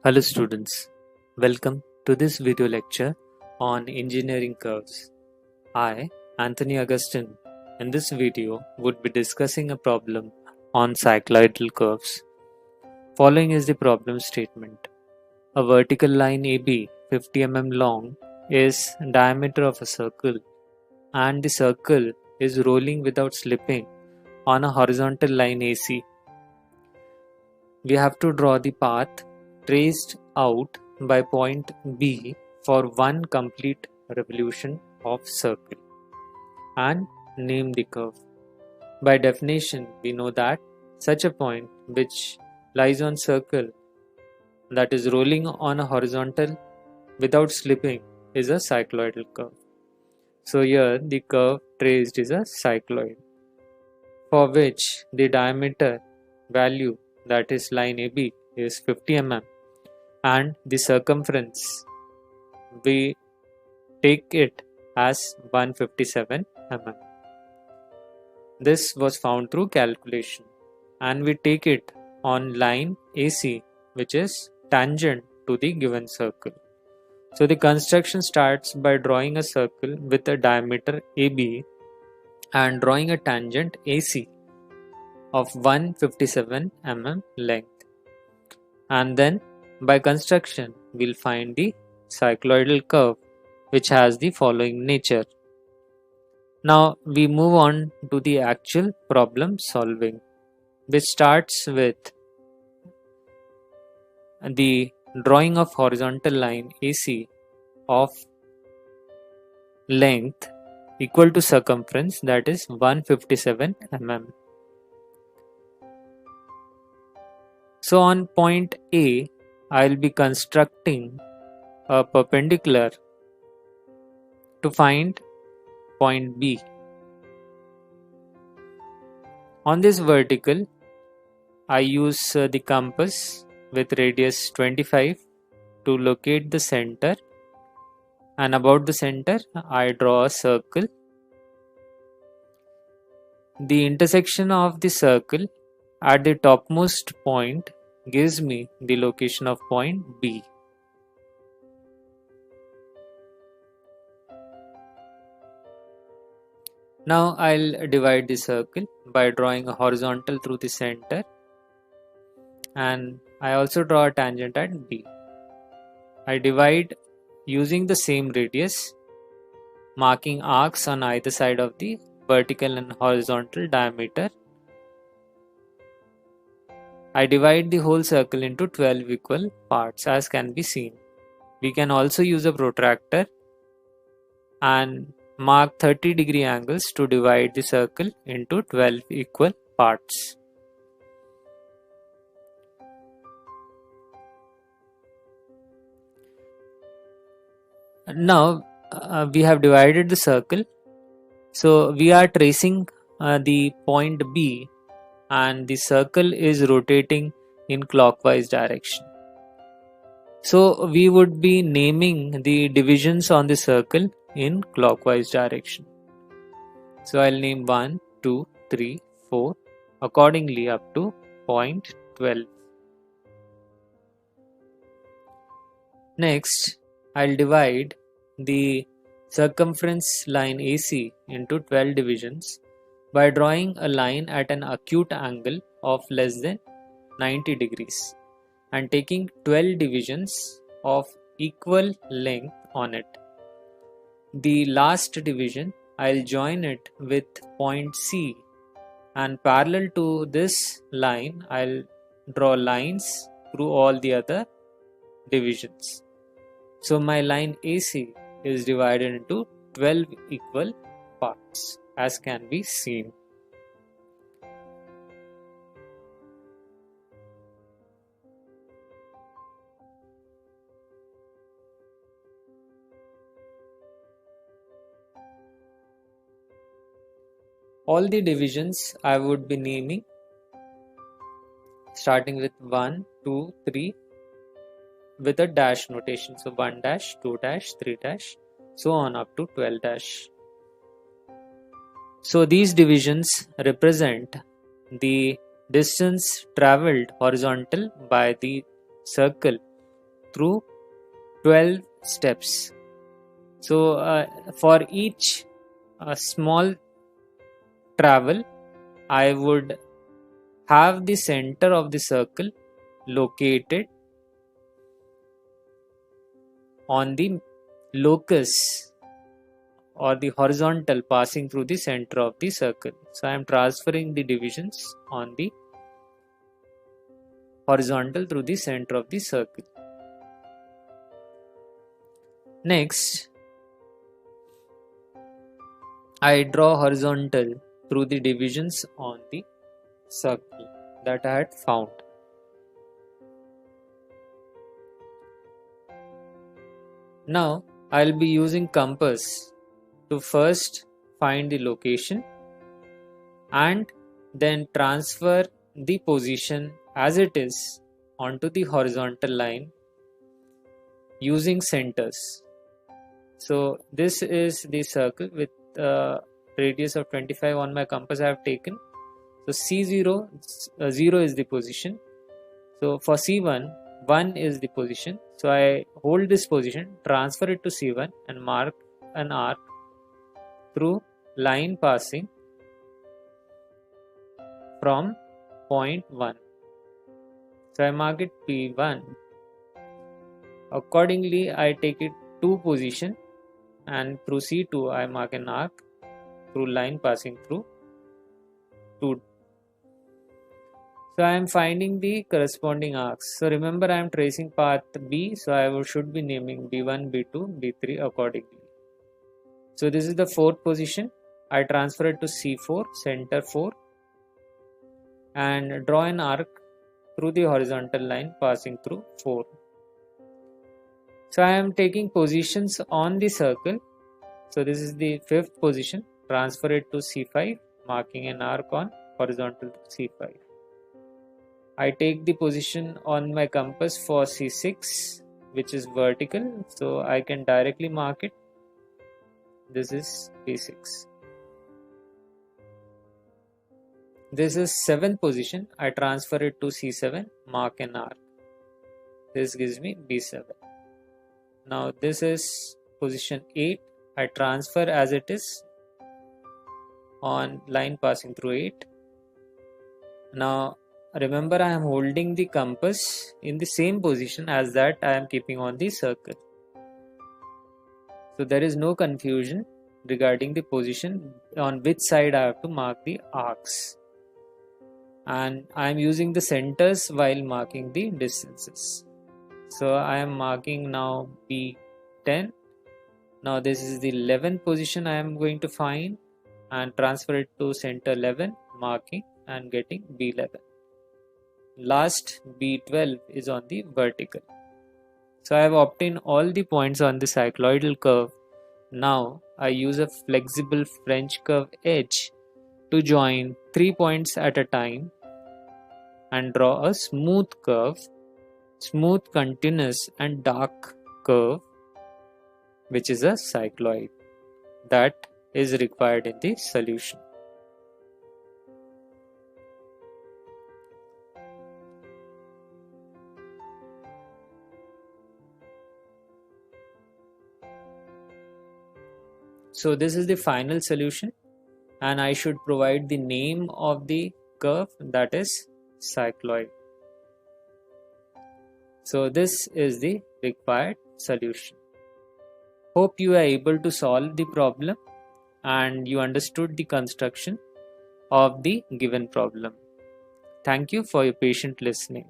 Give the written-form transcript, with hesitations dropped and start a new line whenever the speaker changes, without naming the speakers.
Hello students, welcome to this video lecture on engineering curves. I, Anthony Augustine, in this video would be discussing a problem on cycloidal curves. Following is the problem statement. A vertical line AB 50 mm long is diameter of a circle and the circle is rolling without slipping on a horizontal line AC. We have to draw the path traced out by point B for one complete revolution of circle and name the curve. By definition, we know that such a point which lies on circle that is rolling on a horizontal without slipping is a cycloidal curve. So here the curve traced is a cycloid for which the diameter value, that is line AB, is 50 mm and the circumference we take it as 157 mm. This was found through calculation and we take it on line AC, which is tangent to the given circle. So the construction starts by drawing a circle with a diameter AB and drawing a tangent AC of 157 mm length, and then by construction we'll find the cycloidal curve which has the following nature. Now we move on to the actual problem solving, which starts with the drawing of horizontal line AC of length equal to circumference, that is 157 mm. So on point A, I'll be constructing a perpendicular to find point B. On this vertical, I use the compass with radius 25 to locate the center, and about the center I draw a circle. The intersection of the circle at the topmost point gives me the location of point B. Now I'll divide the circle by drawing a horizontal through the center, and I also draw a tangent at B. I divide using the same radius, marking arcs on either side of the vertical and horizontal diameter. I divide the whole circle into 12 equal parts, as can be seen. We can also use a protractor and mark 30-degree angles to divide the circle into 12 equal parts. Now we have divided the circle, so we are tracing the point B and the circle is rotating in clockwise direction. So we would be naming the divisions on the circle in clockwise direction. So I'll name 1, 2, 3, 4 accordingly up to point 12. Next, I'll divide the circumference line AC into 12 divisions by drawing a line at an acute angle of less than 90 degrees and taking 12 divisions of equal length on it. The last division, I'll join it with point C, and parallel to this line I'll draw lines through all the other divisions. So my line AC is divided into 12 equal parts, as can be seen. All the divisions I would be naming, starting with 1, 2, 3 with a dash notation. So 1 dash, 2 dash, 3 dash, so on up to 12 dash. So these divisions represent the distance travelled horizontal by the circle through 12 steps. So for each small travel, I would have the center of the circle located on the locus or the horizontal passing through the center of the circle. So I am transferring the divisions on the horizontal through the center of the circle. Next, I draw horizontal through the divisions on the circle that I had found. Now I'll be using compass to first find the location and then transfer the position as it is onto the horizontal line using centers. So this is the circle with a radius of 25 on my compass I have taken. So C0, 0 is the position. So for C1, 1 is the position. So I hold this position, transfer it to C1 and mark an arc through line passing from point 1. So I mark it P1. Accordingly, I take it to position and through C2 I mark an arc through line passing through 2. So I am finding the corresponding arcs. So remember, I am tracing path B, so I should be naming B1, B2, B3 accordingly. So this is the 4th position. I transfer it to C4, center 4, and draw an arc through the horizontal line passing through 4. So I am taking positions on the circle. So this is the 5th position. Transfer it to C5, marking an arc on horizontal to C5. I take the position on my compass for C6, which is vertical, so I can directly mark it. This is P6. This is 7th position. I transfer it to C7, mark an arc. This gives me B7. Now this is position 8. I transfer as it is on line passing through 8. Now remember, I am holding the compass in the same position as that I am keeping on the circle. So there is no confusion regarding the position on which side I have to mark the arcs. And I am using the centers while marking the distances. So I am marking now B10. Now this is the 11th position I am going to find and transfer it to center 11, marking and getting B11. Last B12 is on the vertical. So I have obtained all the points on the cycloidal curve. Now I use a flexible French curve edge to join 3 points at a time and draw a smooth curve, smooth, continuous and dark curve, which is a cycloid that is required in the solution. So this is the final solution, and I should provide the name of the curve, that is cycloid. So this is the required solution. Hope you are able to solve the problem and you understood the construction of the given problem. Thank you for your patient listening.